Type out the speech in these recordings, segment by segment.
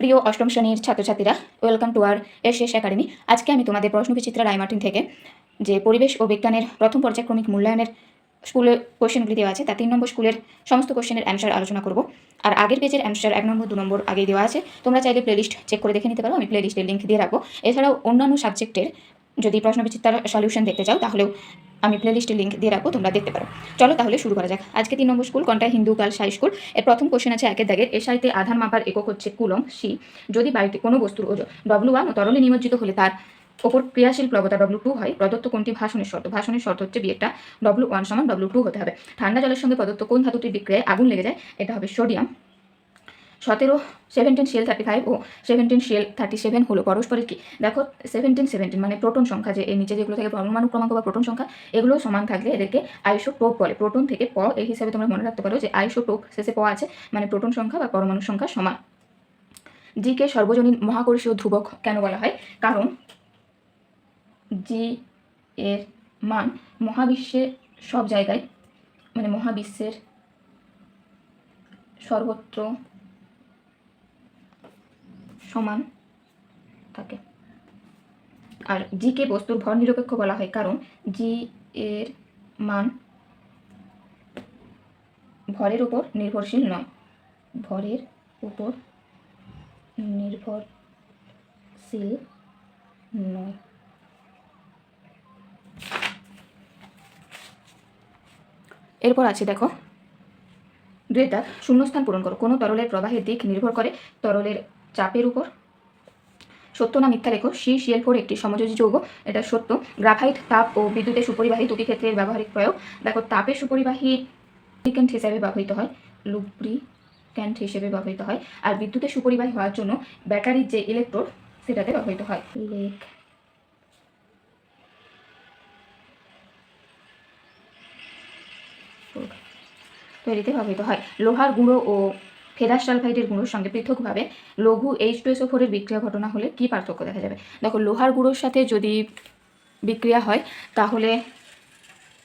প্রিয় অষ্টম শ্রেণীর ছাত্রছাত্রীরা, welcome to R SS academy. আজকে আমি তোমাদের প্রশ্নবিচিত্রা রায়মার্টিন থেকে যে পরিবেশ ও বিজ্ঞানের প্রথম পর্যায়ক্রমিক মূল্যায়নের স্কুলের কোশ্চেনগুলি দেওয়া আছে, তা 3 নম্বর স্কুলের সমস্ত কোশ্চেনের অ্যান্সার আলোচনা করব। আর আগের পেজের অ্যান্সার 1 নম্বর 2 নম্বর আগেই দেওয়া আছে, তোমরা চাইলে প্লেলিস্ট চেক করে দেখে নিতে পারো। আমি প্লেলিস্টের লিঙ্ক দিয়ে রাখবো। এছাড়াও অন্যান্য সাবজেক্টের যদি প্রশ্নবিচিত্রার সলিউশন দেখতে চাও, তাহলেও আমি প্লেলিস্টের লিঙ্ক দিয়ে রাখবো, তোমরা দেখতে পারো। চলো তাহলে শুরু করা যাক। আজকে 3 নম্বর school Contai Hindu girls high school এর প্রথম কোশ্চেন আছে 1 দাগের। এসআইতে আধান মাপার একক হচ্ছে কুলম। সি, যদি বায়ুতে কোনো বস্তুর ওজন W1 ও তরলে নিমজ্জিত হলে তার ওপর ক্রিয়াশীল প্লবতা W2 হয়, প্রদত্ত কোনটি ভাষণের শর্ত? ভাষণের শর্ত হচ্ছে বিয়েরটা W1 সমান W2 হতে হবে। ঠান্ডা জলের সঙ্গে প্রদত্ত কোন ধাতুটির বিক্রিয়ায় আগুন লেগে যায়? এটা হবে সোডিয়াম। 17 ও 17 হলো পরস্পরের কি? দেখো 17 মানে প্রোটন সংখ্যা, যে এর নিচে যেগুলো থাকে পরমাণু ক্রমাঙ্ক বা প্রোটন সংখ্যা, এগুলো সমান থাকলে এদেরকে আইসোটোপ বলে। প্রোটন থেকে প এই হিসাবে তোমরা মনে রাখতে পারো যে আইসোটোপ শেষে প আছে, মানে প্রোটন সংখ্যা বা পরমাণু সংখ্যা সমান। জি কে সর্বজনীন মহাকর্ষীয় ধ্রুবক কেন বলা হয়? কারণ জি এর মান মহাবিশ্বের সব জায়গায়, মানে মহাবিশ্বের সর্বত্র সমান থাকে। আর জি কে বস্তুর ভর নিরপেক্ষ বলা হয় কারণ জি এর মান ভরের উপর নির্ভরশীল নয়। ভরের উপর নির্ভরশীল নয়। এরপর আছে দেখো 2 দাগ, শূন্যস্থান পূরণ করো। কোনো তরলের প্রবাহের দিক নির্ভর করে তরলের চাপের উপর। সত্য না মিথ্যা লেখো। CCl4 একটি সমযোজী যৌগ, এটা সত্য। গ্রাফাইট তাপ ও বিদ্যুতের সুপরিবাহী দুটি ক্ষেত্রের ব্যবহারিক প্রয়োগ। দেখো তাপের সুপরিবাহী লুব্রিক্যান্ট হিসেবে ব্যবহৃত হয়, লুব্রিক্যান্ট হিসেবে ব্যবহৃত হয়। আর বিদ্যুতের সুপরিবাহী হওয়ার জন্য ব্যাটারির যে ইলেকট্রোড সেটাতে ব্যবহৃত হয়। তৈরিতে ব্যবহৃত হয়। লোহার গুঁড়ো ও ফেরাস সালফাইডের গুঁড়োর সঙ্গে পৃথকভাবে লঘু H2SO4 এর বিক্রিয়া ঘটনা হলে কি পার্থক্য দেখা যাবে? দেখো লোহার গুঁড়োর সাথে যদি বিক্রিয়া হয় তাহলে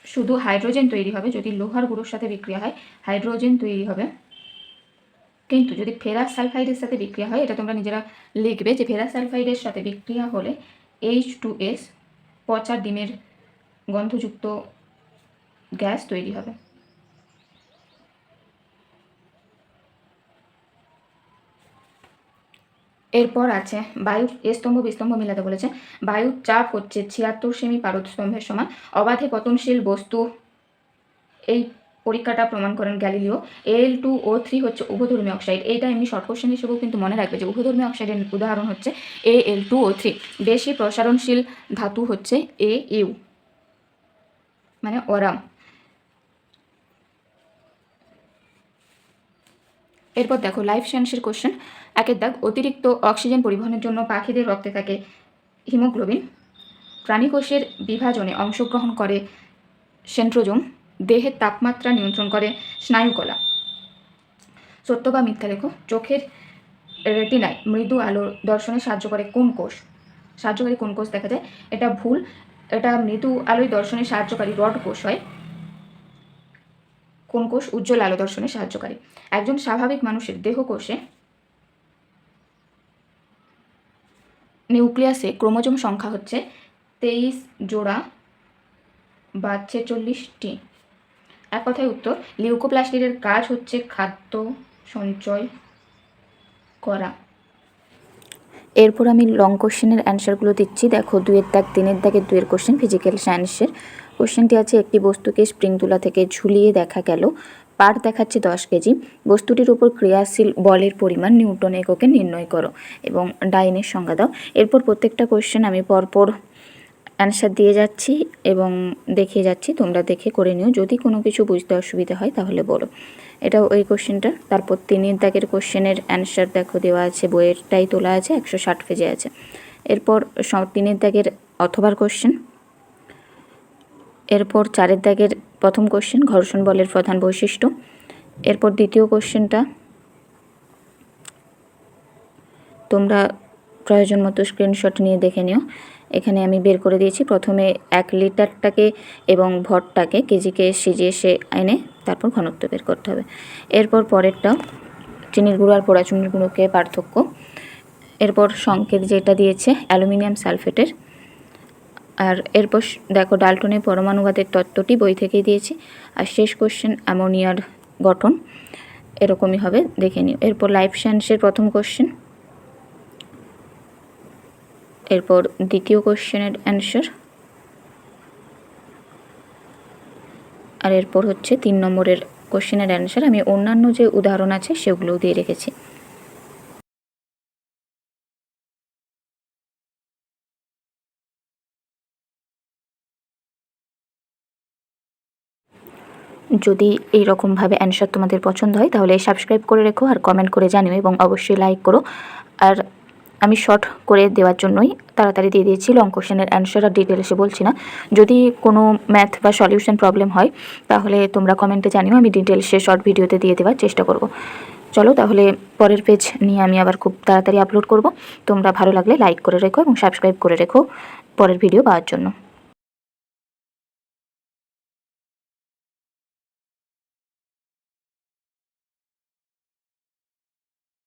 শুধু হাইড্রোজেন তৈরি হবে। যদি লোহার গুঁড়োর সাথে বিক্রিয়া হয় হাইড্রোজেন তৈরি হবে। কিন্তু যদি ফেরাস সালফাইডের সাথে বিক্রিয়া হয়, এটা তোমরা নিজেরা লিখবে যে ফেরাস সালফাইডের সাথে বিক্রিয়া হলে H2S, পচা ডিমের গন্ধযুক্ত গ্যাস তৈরি হবে। এরপর আছে বায়ু স্তম্ভ বিস্তম্ভ মিলাতে বলেছে। বায়ুর চাপ হচ্ছে 76 সেমি পারদ স্তম্ভের সমান। অবাধে পতনশীল বস্তু, এই পরীক্ষাটা প্রমাণ করেন গ্যালিলিও। Al2O3 হচ্ছে উভধর্মী অক্সাইড। এইটা এমনি শর্ট কোশ্চেন হিসেবেও কিন্তু মনে রাখবে যে উভধর্মী অক্সাইডের উদাহরণ হচ্ছে Al2O3। বেশি প্রসারণশীল ধাতু হচ্ছে Au, মানে অরাম। এরপর দেখো লাইফ সায়েন্সের কোশ্চেন 1 দাগ, অতিরিক্ত অক্সিজেন পরিবহনের জন্য পাখিদের রক্তে থাকে হিমোগ্লোবিন। প্রাণীকোষের বিভাজনে অংশগ্রহণ করে সেন্ট্রোজোম। দেহের তাপমাত্রা নিয়ন্ত্রণ করে স্নায়ুকলা। সত্য বা মিথ্যা লেখো। চোখের রেটিনায় মৃদু আলো দর্শনে সাহায্যকারী কোন কোষ দেখা যায়? এটা ভুল। এটা মৃদু আলোয় দর্শনে সাহায্যকারী রড কোষ হয়। কোন কোষ? উজ্জ্বল আলো দর্শনে সাহায্যকারী। একজন স্বাভাবিক মানুষের দেহকোষে নিউক্লিয়াসে ক্রোমোজোম সংখ্যা হচ্ছে 23 জোড়া বা 46টি। এক কথায় উত্তর, লিউকোপ্লাস্টিডের কাজ হচ্ছে খাদ্য সঞ্চয় করা। এরপর আমি লং কোশ্চেনের অ্যান্সারগুলো দিচ্ছি। দেখো 2 দাগ 3 দাগের 2 কোশ্চেন ফিজিক্যাল সায়েন্সের। কোশ্চেনটি আছে, একটি বস্তুকে স্প্রিং তুলা থেকে ঝুলিয়ে দেখা গেল, পার দেখাচ্ছে 10 কেজি। বস্তুটির উপর ক্রিয়াশীল বলের পরিমাণ নিউটন এককে নির্ণয় করো এবং ডাইনের সংজ্ঞা দাও। এরপর প্রত্যেকটা কোশ্চেন আমি পরপর অ্যান্সার দিয়ে যাচ্ছি এবং দেখিয়ে যাচ্ছি, তোমরা দেখে করে নিও। যদি কোনো কিছু বুঝতে অসুবিধা হয় তাহলে বলো। এটা ওই কোশ্চেনটা। তারপর 3 দাগের কোশ্চেনের অ্যান্সার দেখো দেওয়া আছে, বইয়েরটাই তোলা আছে, 160 পেজে আছে। এরপর 3 দাগের অথবার কোশ্চেন। এরপর 4 দাগের প্রথম কোশ্চেন, ঘর্ষণ বলের প্রধান বৈশিষ্ট্য। এরপর দ্বিতীয় কোশ্চেনটা তোমরা প্রয়োজন মতো স্ক্রিনশট নিয়ে দেখে নিও। এখানে আমি বের করে দিয়েছি। প্রথমে 1 লিটারটাকে এবং ভরটাকে কেজিকে সিজিয়ে সে এনে তারপর ঘনত্ব বের করতে হবে। এরপর পরেরটা চিনির গুঁড়ো আর পোড়া চিনির গুঁড়োকে পার্থক্য। এরপর সংকেত যেটা দিয়েছে অ্যালুমিনিয়াম সালফেটের। আর এরপর দেখো ডাল্টনের পরমাণুবাদের তত্ত্বটি বই থেকেই দিয়েছি। আর শেষ কোশ্চেন অ্যামোনিয়ার গঠন, এরকমই হবে, দেখে নিও। এরপর লাইফ সায়েন্সের প্রথম কোশ্চেন, এরপর দ্বিতীয় কোশ্চেনের অ্যান্সার, আর এরপর হচ্ছে 3 নম্বরের কোশ্চেনের অ্যান্সার। আমি অন্যান্য যে উদাহরণ আছে সেগুলোও দিয়ে রেখেছি। যদি এই রকমভাবে অ্যান্সার তোমাদের পছন্দ হয় তাহলে সাবস্ক্রাইব করে রেখো আর কমেন্ট করে জানিও, এবং অবশ্যই লাইক করো। আর আমি শর্ট করে দেওয়ার জন্যই তাড়াতাড়ি দিয়ে দিয়েছি, লং কোশ্চেনের অ্যান্সার আর ডিটেলসে বলছি না। যদি কোনো ম্যাথ বা সলিউশন প্রবলেম হয় তাহলে তোমরা কমেন্টে জানিও, আমি ডিটেলসে শর্ট ভিডিওতে দিয়ে দেওয়ার চেষ্টা করব। চলো তাহলে পরের পেজ নিয়ে আমি আবার খুব তাড়াতাড়ি আপলোড করব। তোমরা ভালো লাগলে লাইক করে রেখো এবং সাবস্ক্রাইব করে রেখো পরের ভিডিও পাওয়ার জন্য।